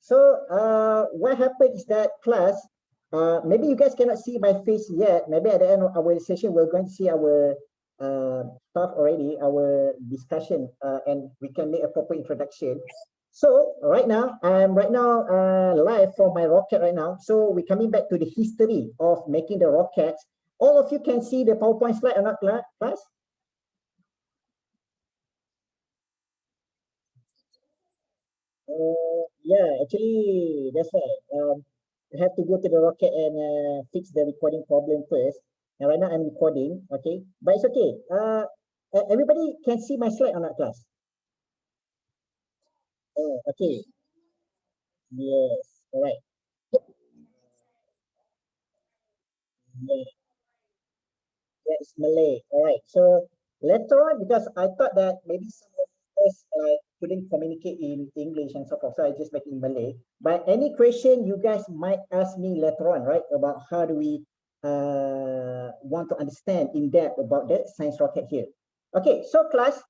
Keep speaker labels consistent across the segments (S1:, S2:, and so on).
S1: So what happened is that class, maybe you guys cannot see my face yet. Maybe at the end of our session, we're going to see our stuff already, our discussion, and we can make a proper introduction. So right now, I'm live for my rocket right now. So we're coming back to the history of making the rockets. All of you can see the PowerPoint slide or not, class? Yeah, actually, that's right. I have to go to the rocket and fix the recording problem first. And right now I'm recording, okay? But it's okay. Everybody can see my slide or not, class? Oh, okay. Yes, all right. Yeah, yeah, it's Malay. All right. So later on, because I thought that maybe some of us couldn't communicate in English and so forth, so I just make it in Malay. But any question you guys might ask me later on, right, about how do we want to understand in depth about the science rocket here. Okay, so class,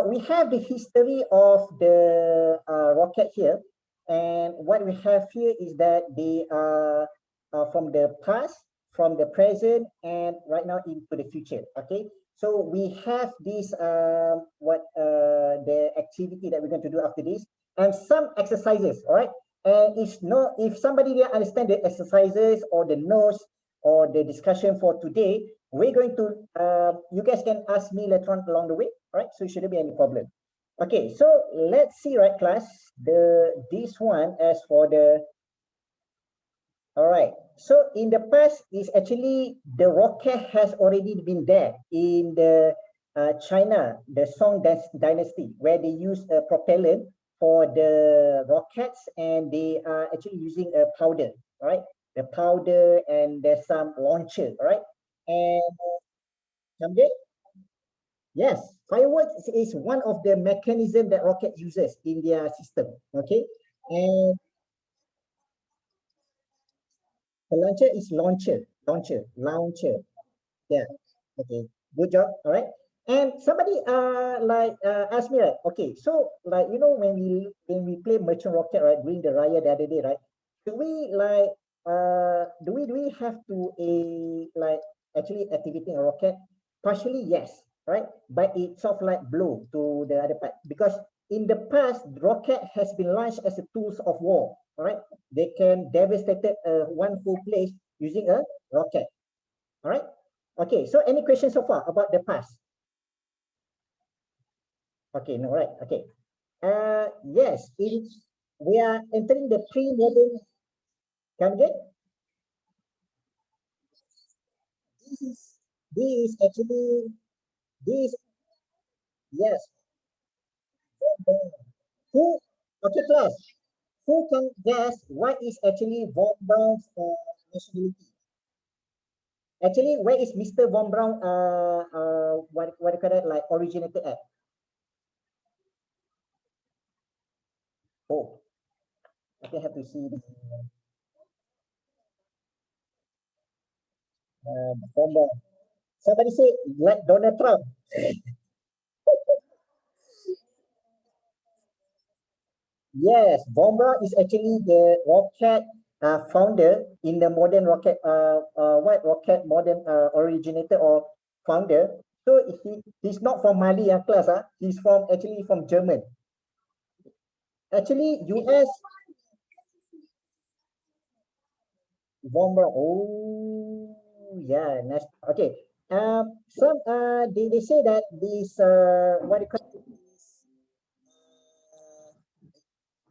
S1: we have the history of the rocket here, and what we have here is that they are from the past, from the present, and right now into the future. Okay, so we have this the activity that we're going to do after this, and some exercises. All right, and if somebody didn't understand the exercises or the notes or the discussion for today, we're going to you guys can ask me later on along the way. All right, so it shouldn't be any problem. Okay, so let's see, right, class, this one as for the. All right. So in the past, is actually the rocket has already been there in the China, the Song Dynasty, where they use a propellant for the rockets, and they are actually using a powder. All right, the powder, and there's some launcher. All right, and something. Yes, fireworks is one of the mechanism that rocket uses in their system. Okay, and the launcher is launcher. Yeah. Okay. Good job. All right. And somebody asked me, like, okay, so like when we play merchant rocket, right, during the raya the other day, right, do we like do we have to like actually activating a rocket? Partially yes, right, but it sort of like blow to the other part, because in the past rocket has been launched as a tools of war. All right, they can devastate one whole place using a rocket. All right. Okay. So any questions so far about the past? Okay. No. Right. Okay. Yes. We are entering the pre-modern. Come again? This is this actually this. Yes. Who? Okay, class. Who can guess what is actually Von Braun's nationality? Actually, where is Mr. Von Braun? What do you call it? Like originated at? Oh, okay. Have to see the Von Braun. Somebody say like Donald Trump. Yes, Bomba is actually the rocket founder in the modern rocket. What rocket modern originator or founder? So he's not from Mali, class. He's from actually from German. Actually, US Bomba. Oh, yeah. Nice. Okay. Some they say that this what do you call it?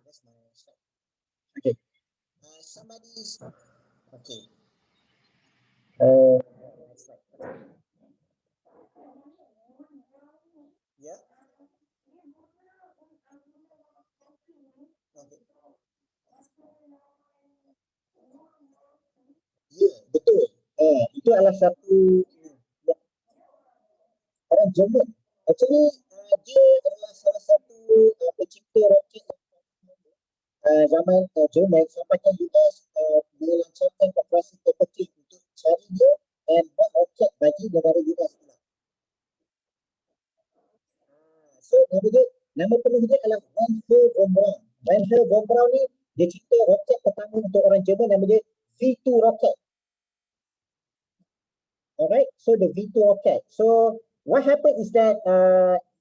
S1: That's my slide. Okay. Somebody's okay. Uh, yeah. Okay. Ya, betul. Itu adalah satu ya, orang Jerman. Actually, dia adalah salah satu pencipta roket zaman Jerman sampaikan US melancarkan operasi terkecil untuk cari dia dan buat roket bagi negara US pula. So, nama penuh dia adalah Van der Von Braun. Van der Von Braun ni Dia cipta roket pertama untuk orang Jerman, nama dia V2 roket. Alright, so the V2 rocket. So what happened is that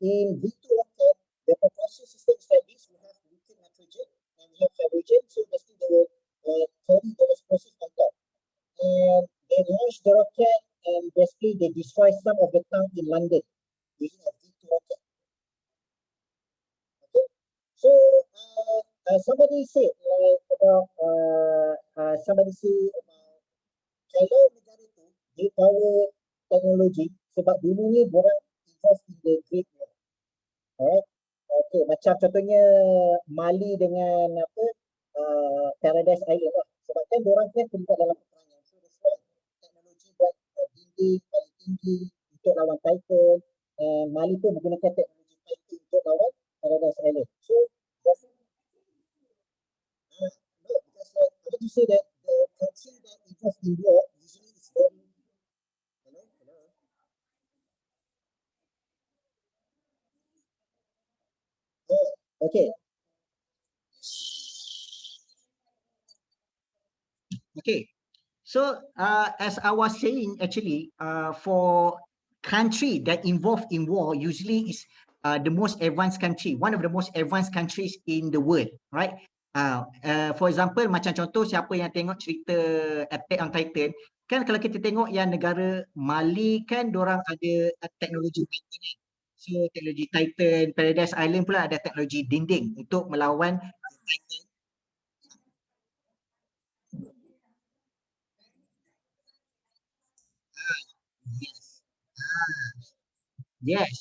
S1: in V2 rocket, the propulsion system is like this. We have liquid nitrogen and we have hydrogen. So basically they will carry the explosive on top. And they launch the rocket and basically they destroy some of the town in London using a V2 rocket. Okay. So somebody said like about somebody said about kalau negara tu dia power teknologi sebab dulu ni diorang invest in the Great War. Alright. Okay, macam contohnya Mali dengan apa Paradise Island lah. Sebab kan diorang kan terlibat dalam peperangan. So that's why teknologi buat dinding paling tinggi untuk lawan Titan, and Mali pun menggunakan teknologi Titan untuk lawan Paradise Island. So that's no, because like I want to say that the country that involved in war usually is very okay. Okay. So as I was saying, actually, for country that involved in war usually is the most advanced country, one of the most advanced countries in the world, right? For example, macam contoh siapa yang tengok cerita Attack on Titan, kan kalau kita tengok yang negara Mali kan dorang ada teknologi Titan kan. So teknologi Titan, Paradise Island pula ada teknologi dinding untuk melawan Titan. Yes. Yes.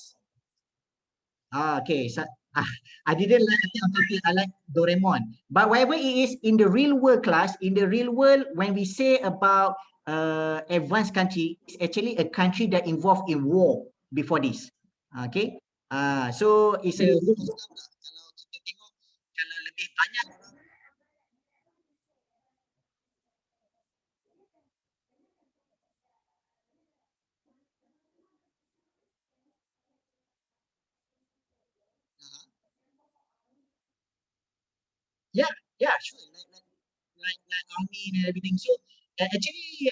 S1: Okay. So, I didn't like Attack on Titan. I like Doraemon. But whatever it is in the real world class, in the real world, when we say about advanced country, it's actually a country that involved in war before this. Okay. So it's a rule of thumb lah. Kalau kita tengok, kalau lebih banyak orang, yeah, yeah, sure. Like army and everything. So actually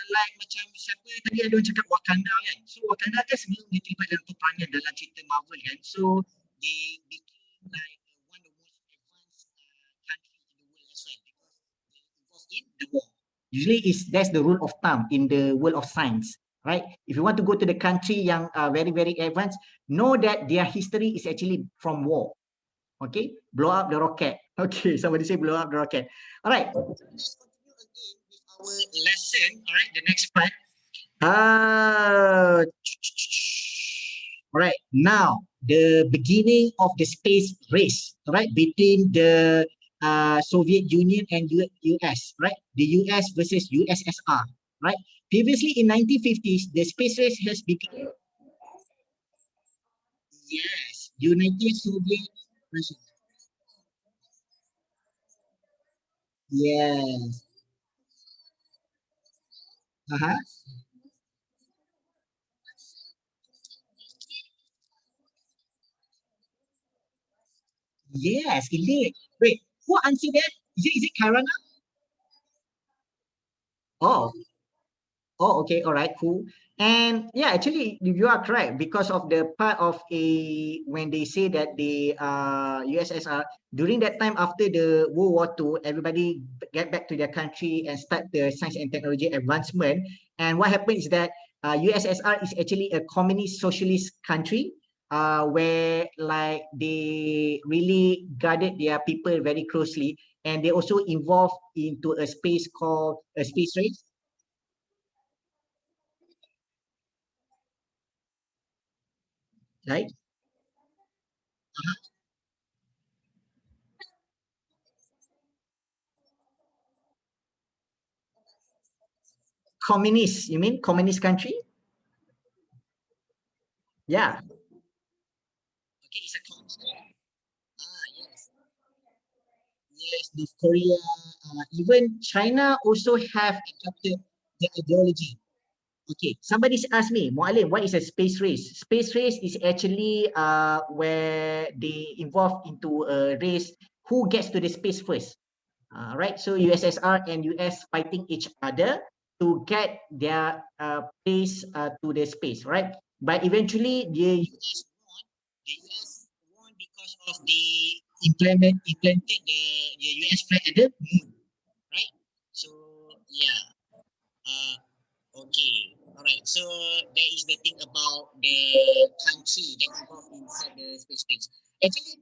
S1: like macam siapa tadi ada orang cakap Wakanda kan. So Wakanda kan sebelum dia terlibat dalam peperangan dalam cerita Marvel kan. So they became like one of the most advanced country in the world as well because they involved in the war. Usually that's the rule of thumb in the world of science, right? If you want to go to the country yang very very advanced, know that their history is actually from war. Okay, blow up the rocket. Okay, somebody say blow up the rocket. All right, let's continue again with our lesson. All right, the next part. All right, now the beginning of the space race, right, between the Soviet Union and US, right? The US versus USSR, right? Previously in 1950s, the space race has begun. Yes, United Soviet Russia. Yes. Uh-huh. Yes, indeed. Wait, who answered that? Is it Karana? Oh, oh, okay, all right, cool. And yeah, actually, you are correct because of the part of a when they say that the USSR during that time after the World War II, everybody get back to their country and start the science and technology advancement. And what happened is that USSR is actually a communist socialist country where like they really guarded their people very closely, and they also involved into a space called a space race, right? Communist, you mean communist country? Yeah. Okay, it's a communist country. Yes. Yes, North Korea, even China also have adopted the ideology. Okay, somebody's asked me, Mualim, what is a space race? Space race is actually where they involve into a race
S2: who gets to the space first. Right, so USSR and US fighting each other to get their place to the space, right? But eventually the US won. The US won because of the implanted the US flag at the moon, right? So yeah, okay, all right. So that is the thing about the country that involved inside the space race. Actually,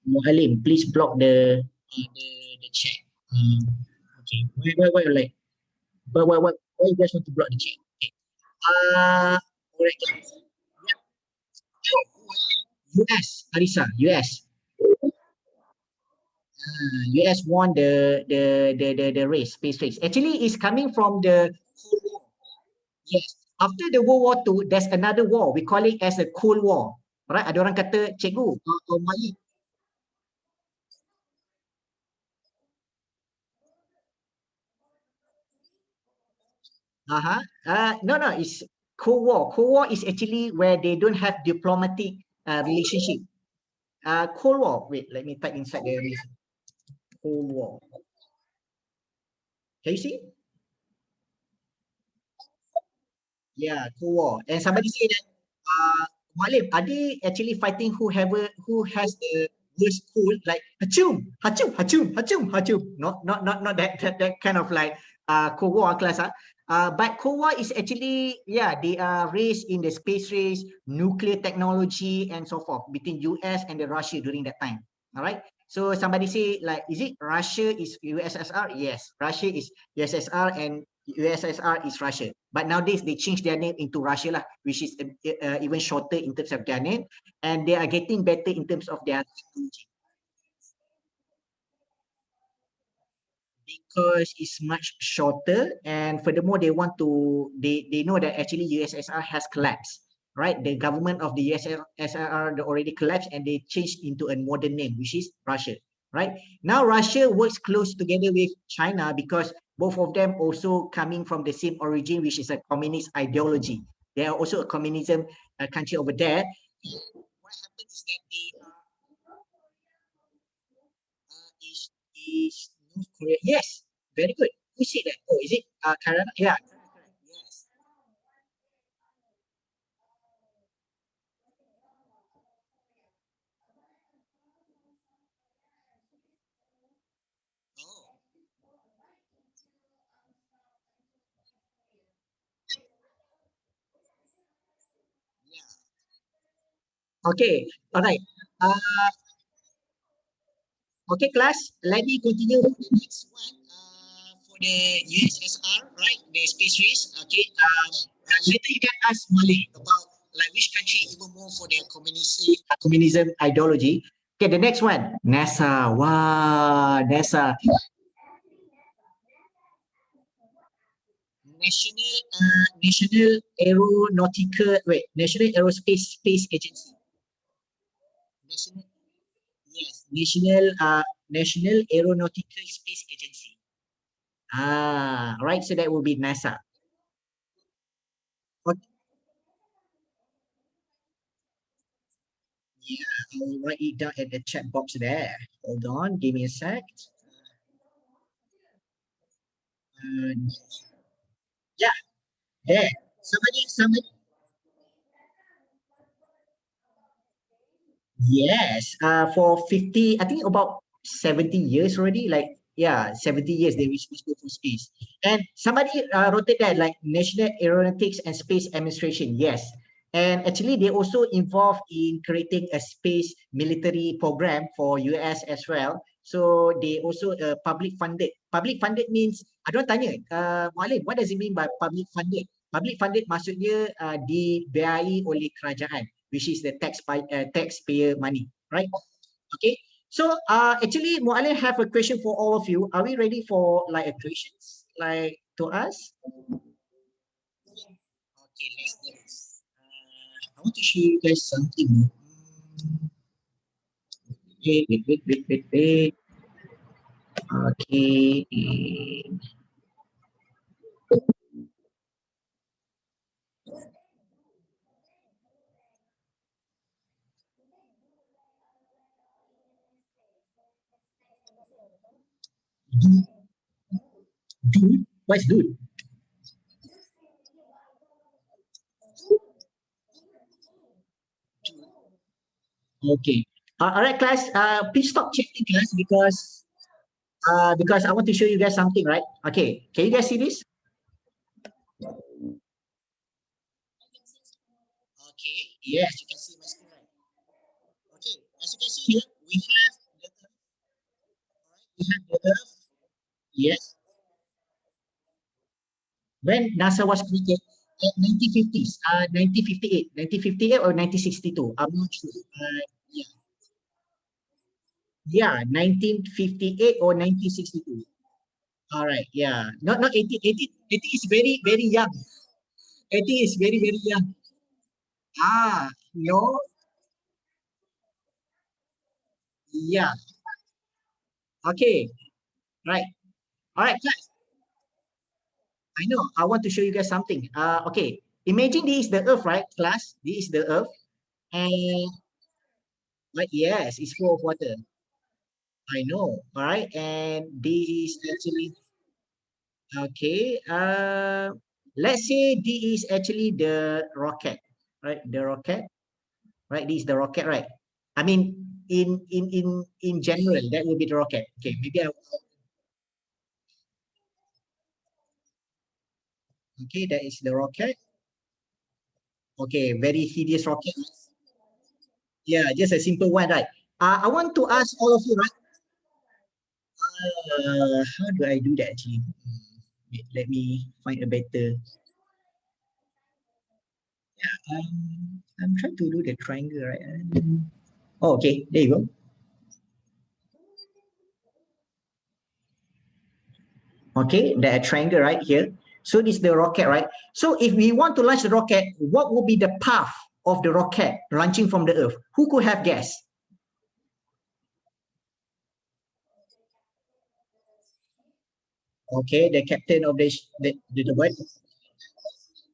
S2: Muhalim, please block the chat. Okay. Why like why you guys want to block the chat? Okay. Alright. Yeah. US, Arisa, US. US won the race, space race. Actually, it's coming from the Cold War. Yes. After the World War II, there's another war. We call it as a Cold War. Right? Ada orang kata, cikgu, Malik. No, it's Cold War. Cold War is actually where they don't have diplomatic relationship. Cold War. Wait, let me type inside the Cold War. Can you see? Yeah, Cold War. And somebody say that Malim, are they actually fighting who has the worst cold, like hachum, hachum, hachum, hachum, hachum. Not that kind of like Cold War class. But Cold War is actually, yeah, they are raised in the space race, nuclear technology, and so forth between US and the Russia during that time. All right. So somebody say like, is it Russia is USSR? Yes, Russia is USSR and USSR is Russia. But nowadays they changed their name into Russia lah, which is even shorter in terms of their name, and they are getting better in terms of their technology because it's much shorter, and furthermore they know that actually USSR has collapsed. Right, the government of the USSR already collapsed, and they changed into a modern name, which is Russia. Right now, Russia works close together with China because both of them also coming from the same origin, which is a communist ideology. They are also a communism country over there. What happens is that is North Korea. Yes, very good. Who said that? Oh, is it Karana? Yeah. Yes. Oh, yeah. Okay. All right. Uh, okay, class. Let me continue with the next one. For the USSR, right? The space race. Okay. Later you can ask Malik about like which country even more for their communism ideology. Okay, the next one, NASA. Wow, NASA. National Aeronautical, wait, National Aerospace Space Agency. National, yes, National Aeronautical Space Agency. Right. So that will be NASA. Okay, yeah, I'll write it down at the chat box there. Hold on, give me a sec. Uh, yeah, there. Somebody. Yes, for 50, I think about 70 years already. Like, yeah, 70 years they responsible for space. And somebody wrote it that like National Aeronautics and Space Administration. Yes. And actually, they also involved in creating a space military program for US as well. So they also public funded. Public funded means, I don't tanya, Mualim, what does it mean by public funded? Public funded maksudnya dibiayai oleh kerajaan, which is the taxpayer money, right? Okay. So actually, Mu'alim have a question for all of you. Are we ready for like a questions like to us? Okay, let's do this. I want to show you guys something. Wait. Okay. Dude, dude, what's dude? Okay. All right, class. Please stop chatting, class, because I want to show you guys something, right? Okay. Can you guys see this? Okay. Yes, you can see my screen, right? Okay. As you can see here, we have the Earth. Yes. When NASA was created at 1950s, 1958, 1958 or 1962. I'm not sure. Yeah, yeah, 1958 or 1962. All right, yeah. Not 80, 80, 80 is very, very young. 80 is very, very young. No, yeah. Okay, right. All right, class. I know. I want to show you guys something. Okay. Imagine this is the Earth, right, class? This is the Earth, and like yes, it's full of water. I know. All right, and this is actually okay. Let's say this is actually the rocket, right? The rocket, right? This is the rocket, right? I mean, in general, that will be the rocket. Okay, maybe okay, that is the rocket. Okay, very hideous rocket. Yeah, just a simple one, right? I want to ask all of you, right? How do I do that actually? Wait, let me find a better. I'm trying to do the triangle, right? Oh, okay, there you go. Okay, the triangle right here. So this is the rocket, right? So if we want to launch the rocket, what will be the path of the rocket launching from the Earth? Who could have guessed? Okay, the captain of the what?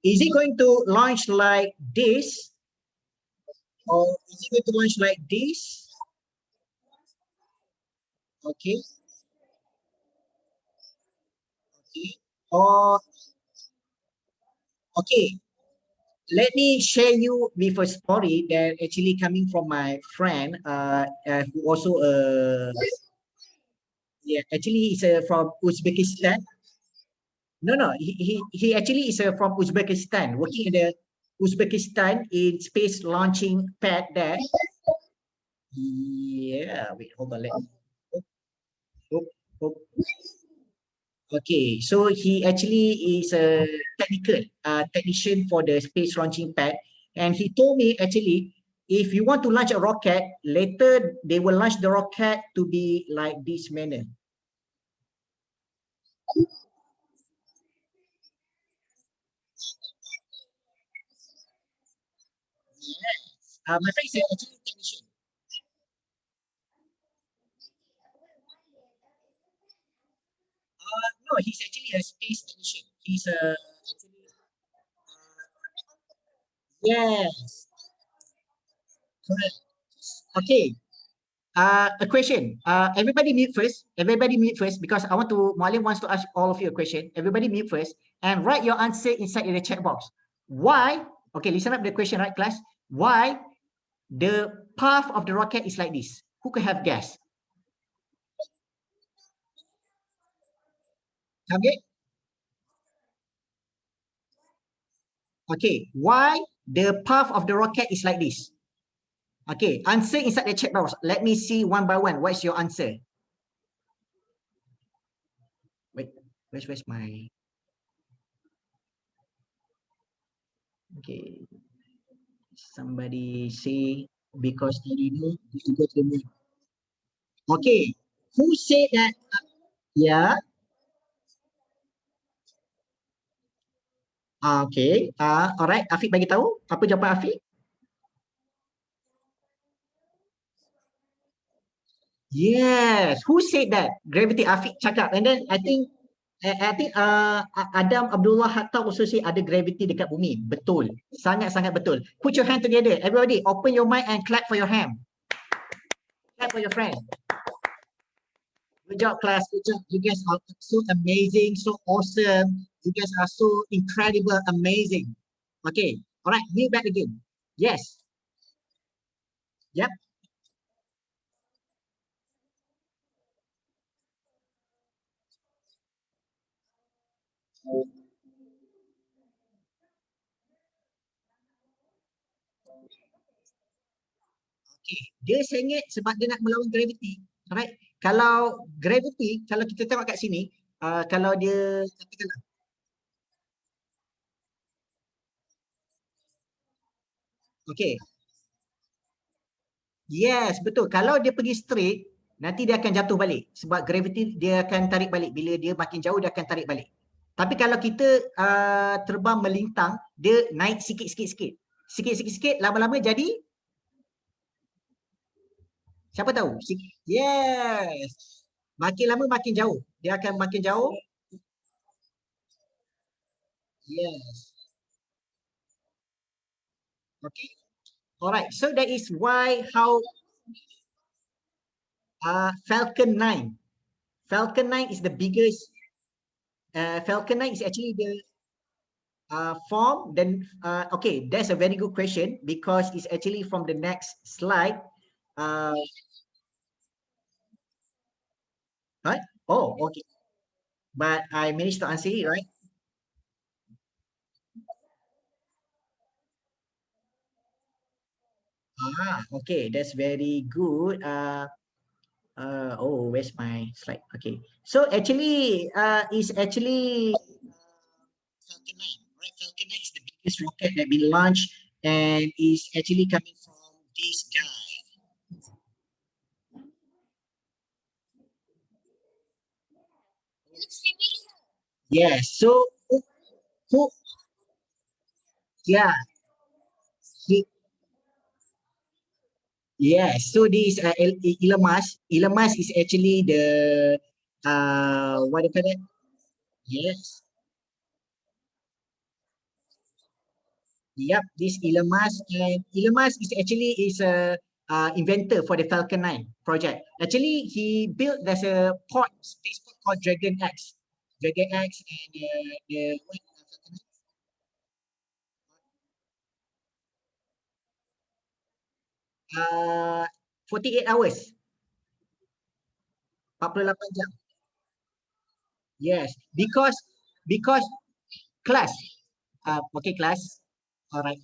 S2: Is it going to launch like this, or is it going to launch like this? Okay, okay. Or okay, let me share you with a story that actually coming from my friend, who also yeah, actually is from Uzbekistan. No, no, he actually is from Uzbekistan, working in the Uzbekistan in space launching pad there. Yeah, wait, hold on, let me. Oh, oh, oh. Okay, so he actually is a technician for the space launching pad, and he told me actually, if you want to launch a rocket, later they will launch the rocket to be like this manner. Yes. My friend is actually a technician. No, he's actually a space technician. He's a actually, yes, correct. Okay. A question. Everybody mute first. Everybody mute first because I want to. Mualim wants to ask all of you a question. Everybody mute first and write your answer inside in the chat box. Why? Okay, listen up the question, right, class? Why the path of the rocket is like this? Who could have guessed? Okay. Okay. Why the path of the rocket is like this? Okay. Answer inside the chat box. Let me see one by one. What's your answer? Wait. Where's my? Okay. Somebody say because they know to go to the moon. Okay. Who said that? Yeah. Okay. Alright. Afiq bagi tahu. Apa jawapan Afiq? Yes. Who said that? Gravity. Afiq cakap. And then I think Adam Abdullah Hatta also say ada gravity dekat bumi. Betul. Sangat-sangat betul. Put your hand together. Everybody, open your mic and clap for your hand. Clap for your friend. Good job, class. Good job. You guys are so amazing, so awesome. You guys are so incredible, amazing. Okay. All right. Mute back again. Yes. Yep. Okay. Dia sengit sebab dia nak melawan gravity. Alright. Kalau gravity, kalau kita tengok kat sini, kalau dia katakanlah, okay. Yes, betul. Kalau dia pergi straight, nanti dia akan jatuh balik. Sebab gravity dia akan tarik balik. Bila dia makin jauh, dia akan tarik balik. Tapi kalau kita terbang melintang, dia naik sikit-sikit. Sikit-sikit, lama-lama jadi, siapa tahu? Yes. Makin lama makin jauh. Dia akan makin jauh. Yes. Okay. Alright. So that is why how Falcon 9. Falcon 9 is the biggest. Falcon 9 is actually the form. Then okay, that's a very good question because it's actually from the next slide. Uh, right? Oh, okay. But I managed to answer it, right? Okay, that's very good. Oh, where's my slide? Okay, so actually, it's actually Falcon 9, right? Falcon 9 is the biggest rocket that been launched and is actually coming from this guy. Yes. So who yeah, he, yes. So this Elon Musk. Elon Musk is actually the what do you call it? Yes. Yep, this Elon Musk, and Elon Musk is actually is a inventor for the Falcon 9 project. Actually, he built there's a space pod called Dragon X. Dragon X and the what, 48 hours, 48 jam. Yes, because class. Okay, class. All right.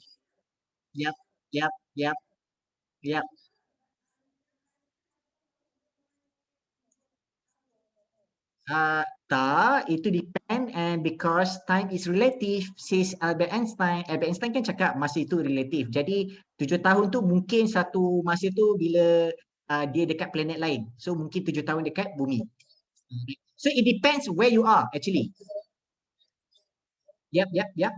S2: Yep, yep, yep, yep. Tak, itu depend and because time is relative, says Albert Einstein kan cakap masa itu relatif. Jadi 7 tahun tu mungkin satu masa tu bila dia dekat planet lain. So mungkin 7 tahun dekat bumi. So it depends where you are actually. Yep, yep, yep.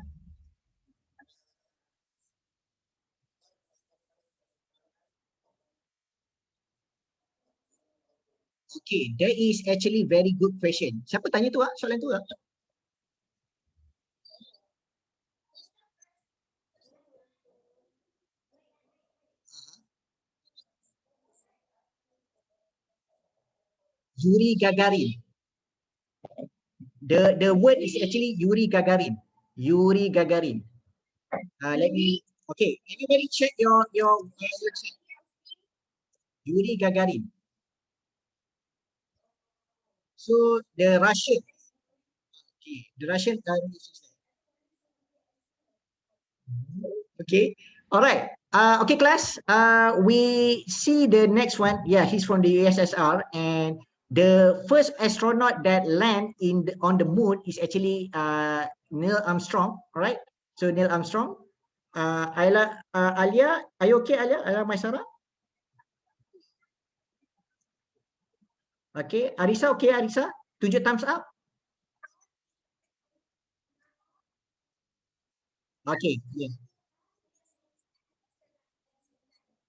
S2: Okay, that is actually very good question. Siapa tanya tu soalan tu Yuri Gagarin. The word is actually Yuri Gagarin. Yuri Gagarin. Let me. Okay, everybody check your check. Yuri Gagarin. So the Russian. Okay, the Russian. Okay. All right. Okay, class. We see the next one. Yeah, he's from the USSR, and the first astronaut that land on the moon is actually Neil Armstrong. All right. So Neil Armstrong. Alia, are you okay, Alia? Alia Maisara? Okay. Arisa, okay, Arisa? 7 thumbs up. Okay. Yeah.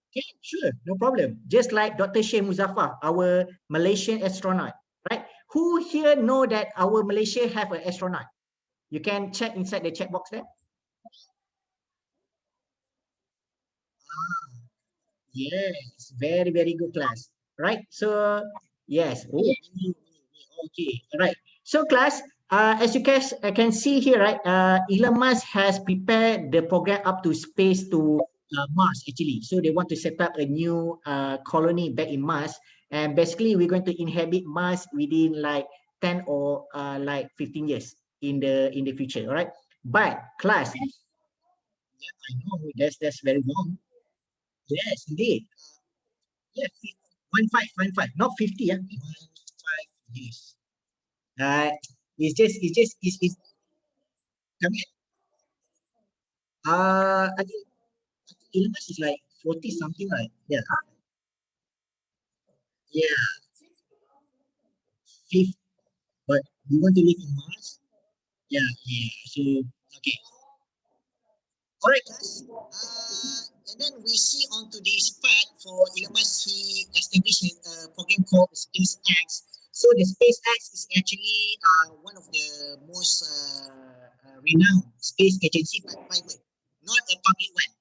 S2: Okay, sure, no problem. Just like Dr. Sheikh Muzaffar, our Malaysian astronaut, right? Who here know that our Malaysia have an astronaut? You can check inside the chat box there. Yes, very, very good class, right? So Yes. Oh, okay. All right. So class, as you guys can see here, right? Elon Musk has prepared the program up to space to Mars actually. So they want to set up a new colony back in Mars, and basically we're going to inhabit Mars within like 10 or like 15 years in the future. All right. But class, yeah, I know that's very long. Yes, indeed. Yeah, 15, not 50. Yeah, 15 years. Uh, it's come in. I think Elon Musk is like 40 something, right? Yeah, yeah, fifth. But you want to live in Mars? Yeah, yeah. So okay, all right, guys. And then we see on to this part for Elon Musk, he established a program called SpaceX. So the SpaceX is actually one of the most renowned space agency, but private, not a public one.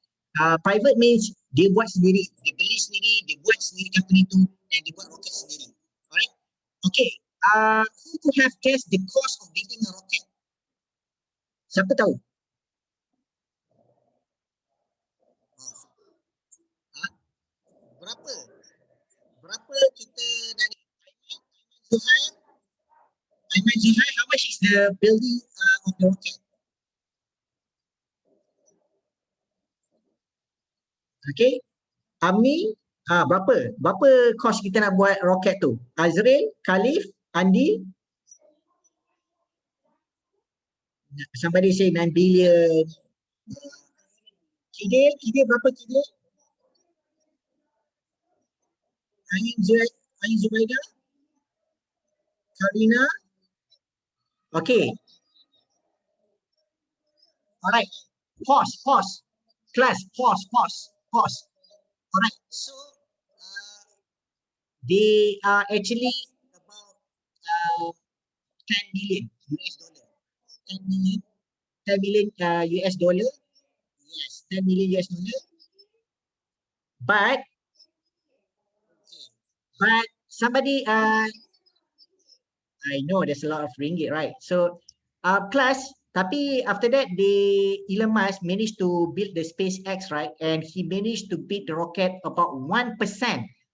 S2: Private means dia buat sendiri, dia beli sendiri, dia buat sendiri company tu, and dia buat roket sendiri. Alright? Okay. Who could have guessed the cost of building a rocket? Siapa tahu? Ha? Berapa? Berapa kita dari Zuhair? Aiman Zuhair, how much is the building of the rocket? Okay. Ami, berapa? Berapa cost kita nak buat roket tu? Azril, Khalif, Andi, somebody say 9 billion. Kidil berapa Kidil? Ain Zubaida, Karina. Okay, alright. Pause. Class, pause. Alright, so they are actually about 10 million US dollar. 10 million, 10 million US dollar. Yes, 10 million US dollar. But somebody I know there's a lot of ringgit, right? So plus tapi after that Elon Musk managed to build the SpaceX, right? And he managed to beat the rocket about 1%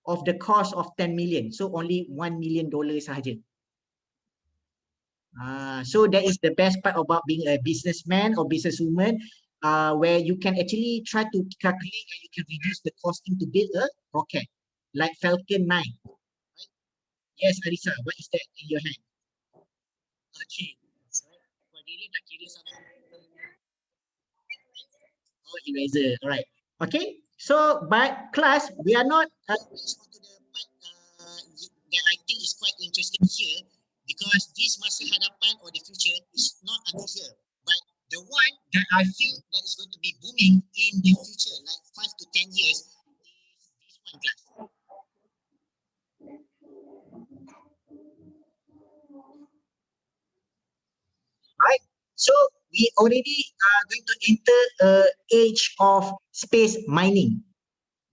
S2: of the cost of 10 million. So only $1 million sahaja. So that is the best part about being a businessman or businesswoman, where you can actually try to calculate and you can reduce the costing to build a rocket like Falcon 9. Right? Yes, Arisa, what is that in your hand? Okay. Kau delete tak kira sama. Oh, eraser. All right. Okay. So, but class, we are not. It's on to the part that I think is quite interesting here, because this masa hadapan or the future is not until here, but the one that I feel that is going to be booming in the future, like 5 to 10 years, is this one, class. Right? So we already are going to enter age of space mining.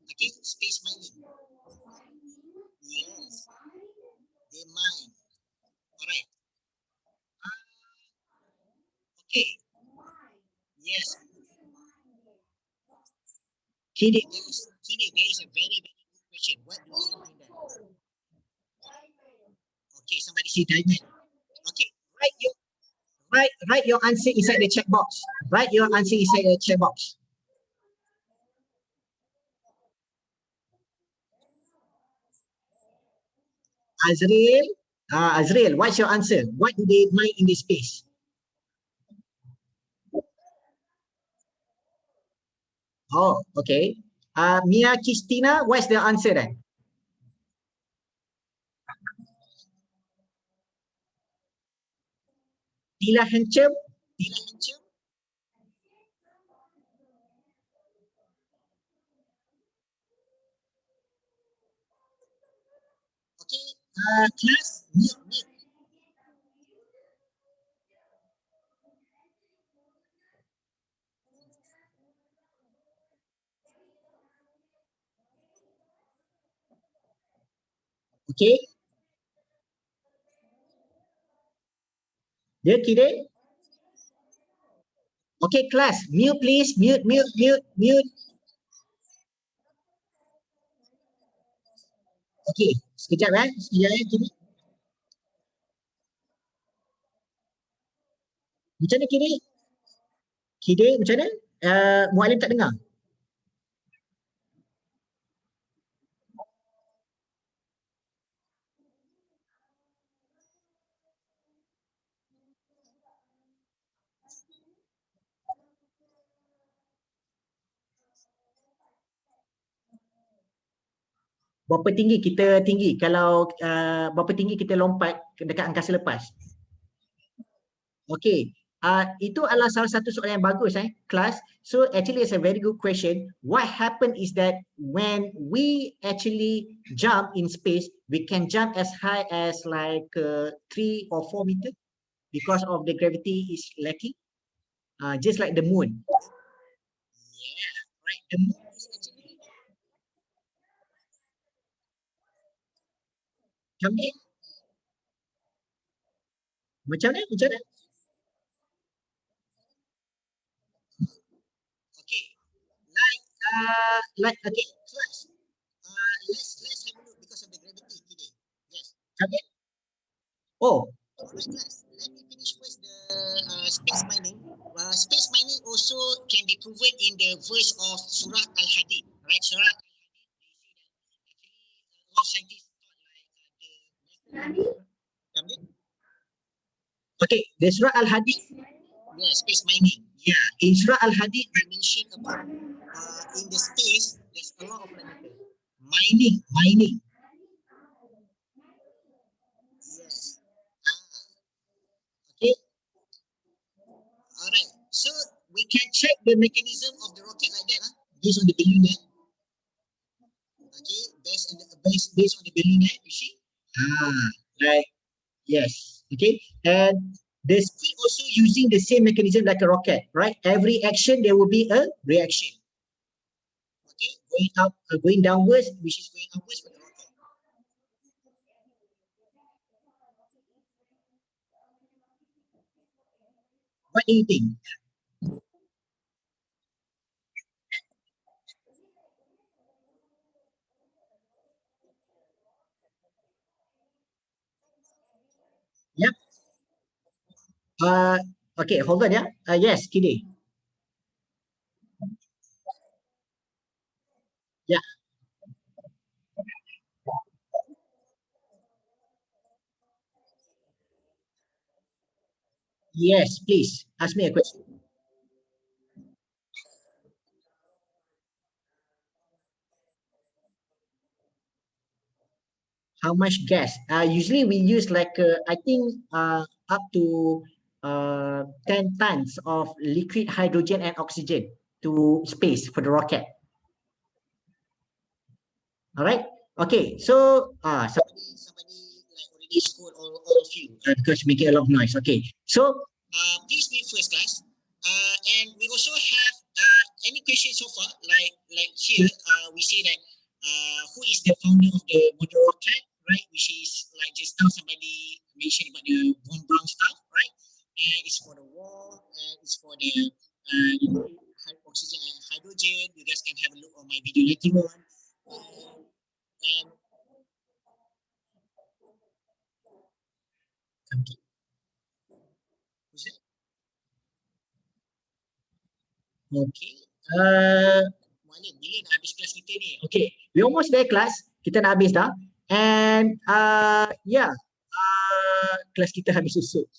S2: Okay, space mining. Yes, they mine. All right. Okay. Yes. Kide, there is a very, very good question. What do they mine there? Okay, somebody say diamond. Okay, write your answer inside the chat box. Write your answer inside the chat box. Azrael, Azrael, what's your answer? What do they mine in this space? Oh, okay. Mia Christina, what's the answer then? Tila Hencham? Tila Hencham? Okay, class, mute. Okay, Dia kira. Okay, class, mute please, mute. Okay, sekejap kiri. Macam mana kiri? Kiri macam mana? Muallim tak dengar. Berapa tinggi kita tinggi kalau berapa tinggi kita lompat dekat angkasa lepas? Okay, itu adalah salah satu soalan yang bagus kelas. So actually it's a very good question. What happened is that when we actually jump in space, we can jump as high as like 3 or 4 meters because of the gravity is lacking, just like the moon. Yeah, right. The moon is actually macam mana? Okay, like okay, class. Let's have a look because of the gravity today. Yes. Okay. Oh, alright, class. Let me finish first the space mining. Space mining also can be proven in the verse of Surah Al-Hadid, right? Surah Al-Hadid. All scientists thought like the okay, the Surah Al-Hadid. Yeah, space mining. Yeah, in Surah Al-Hadid, I mentioned about in the space, there's a lot of mining. Yes. Okay. All right. So we can check the mechanism of the rocket like that, based on the balloon there. Okay, based on the balloon there, you see? Right. Yes. Okay. And the speed also using the same mechanism like a rocket, right? Every action there will be a reaction. Okay, going up, going downwards, which is going upwards for the rocket. What do you think? Yep. Okay, hold on, yes, Kide. Yeah. Yes, please ask me a question. How much gas? Usually we use like I think up to 10 tons of liquid hydrogen and oxygen to space for the rocket. All right. Okay. So somebody like already scored all of you because making a lot of noise. Okay. So please be first class. And we also have any questions so far? Like here, we say that who is the founder of the model rocket, right? Which is like just now somebody mentioned about the von Braun stuff, right? And it's for the wall, and it's for the oxygen and hydrogen. You guys can have a look on my video later on. And who's it? Okay. Muallim, bila nak habis kelas kita ni? Okay, we almost there class. Kita nak habis dah. And kelas kita habis esok.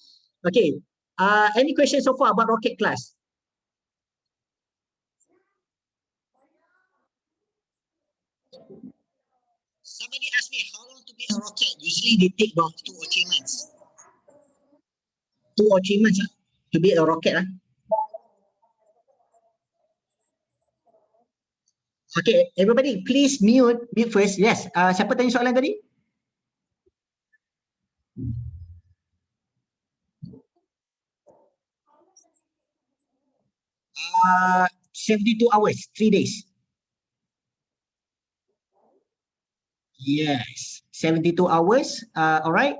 S2: Okay. Any questions so far about rocket class? Somebody asked me how long to be a rocket. Usually they take about 2 or 3 months. 2 or 3 months to be a rocket. Okay, everybody please mute first. Yes. Siapa tanya soalan tadi? 72 hours, 3 days. Yes, 72 hours. All right.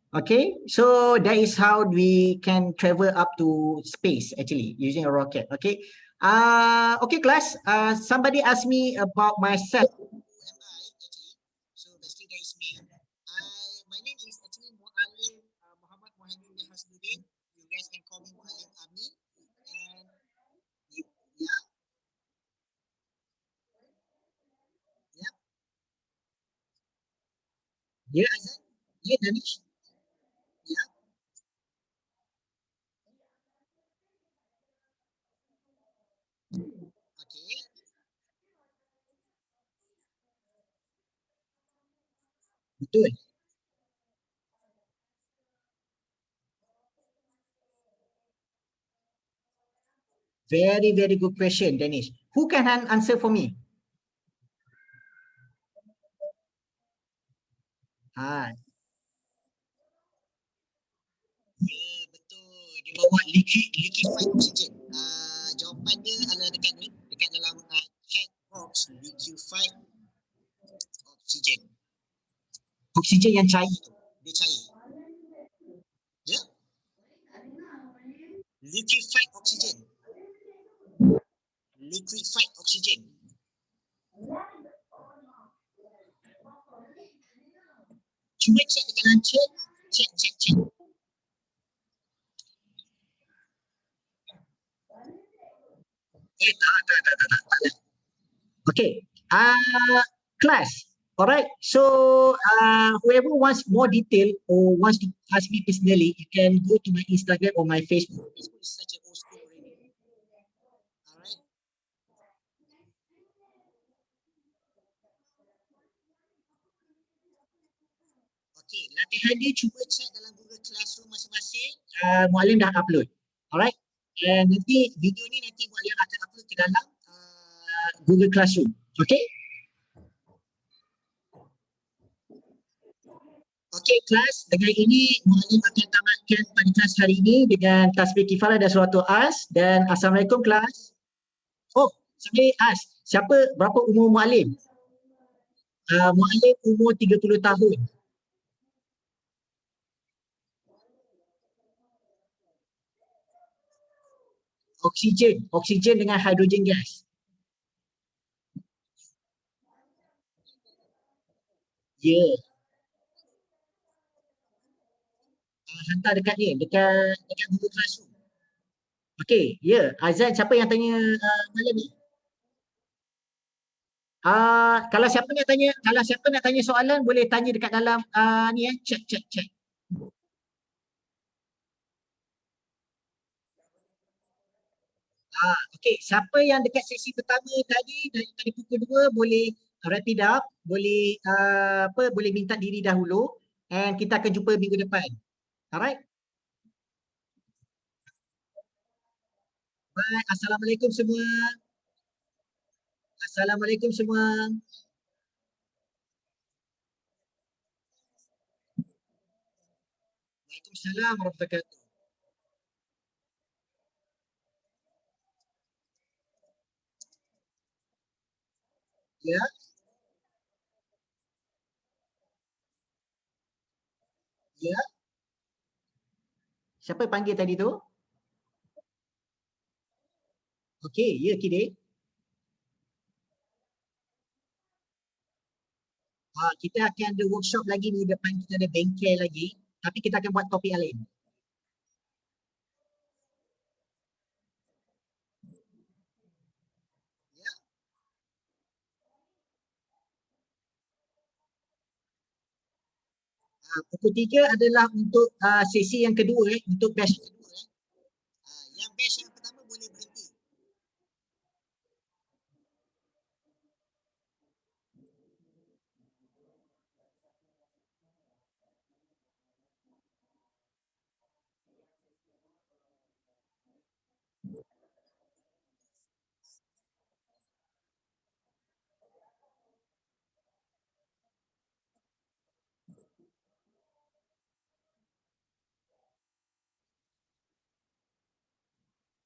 S2: Okay, so that is how we can travel up to space actually using a rocket. Okay, okay, class. Somebody asked me about myself. Who am I actually? So basically, that is me. My name is actually Muallim Muhammad Muhammad Hasnuddin. You guys can call me Muallim Amin. And yeah, yeah, yeah, Azan, yeah, Danish, yeah, okay, betul. Very, very good question, Danish. Who can answer for me? Ah, ya, betul. Dia bawa liquefied oxygen. Jawapan dia adalah dekat ni, dekat dalam chat box, liquefied oxygen. Oksigen yang cair tu, dia cair. Ya, liquefied oxygen. Liquefied oxygen. Cuba check dekat dalam chat, check. Tak. Okay. Class. All right. So whoever wants more detail or wants to ask me personally, you can go to my Instagram or my Facebook. Facebook is such a old school already. All right. Okay. Latihan dia cuba check dalam Google Classroom masing-masing. Muallim dah upload. Alright. And nanti video ni nanti Muallim akan upload ke dalam Google Classroom. Okay. Okey, kelas. Dengan ini, Muallim akan tamatkan pada kelas hari ini dengan tasbih kifarah dan suratul as. Dan Assalamualaikum, kelas. Oh, saya as. Berapa umur Muallim? Muallim umur 30 tahun. Oksigen dengan hidrogen gas. Ya, yeah. Hantar dekat ni, dekat Google Classroom. Okey, ya. Yeah. Azan, siapa yang tanya malam ni? Kalau siapa nak tanya soalan boleh tanya dekat dalam ni chat. Okey, siapa yang dekat sesi pertama tadi dari pukul 2 boleh wrap it up, boleh boleh minta diri dahulu and kita akan jumpa minggu depan. Alright? Bye. Assalamualaikum semua. Assalamualaikum semua. Waalaikumsalam warahmatullahi wabarakatuh. Ya, ya. Siapa panggil tadi tu? Okey, ya Kide. Kita akan ada workshop lagi ni depan, kita ada bengkel lagi, tapi kita akan buat topik yang lain. Ya. Pukul 3 adalah untuk sesi yang kedua untuk batch yang kedua. Yang batch yang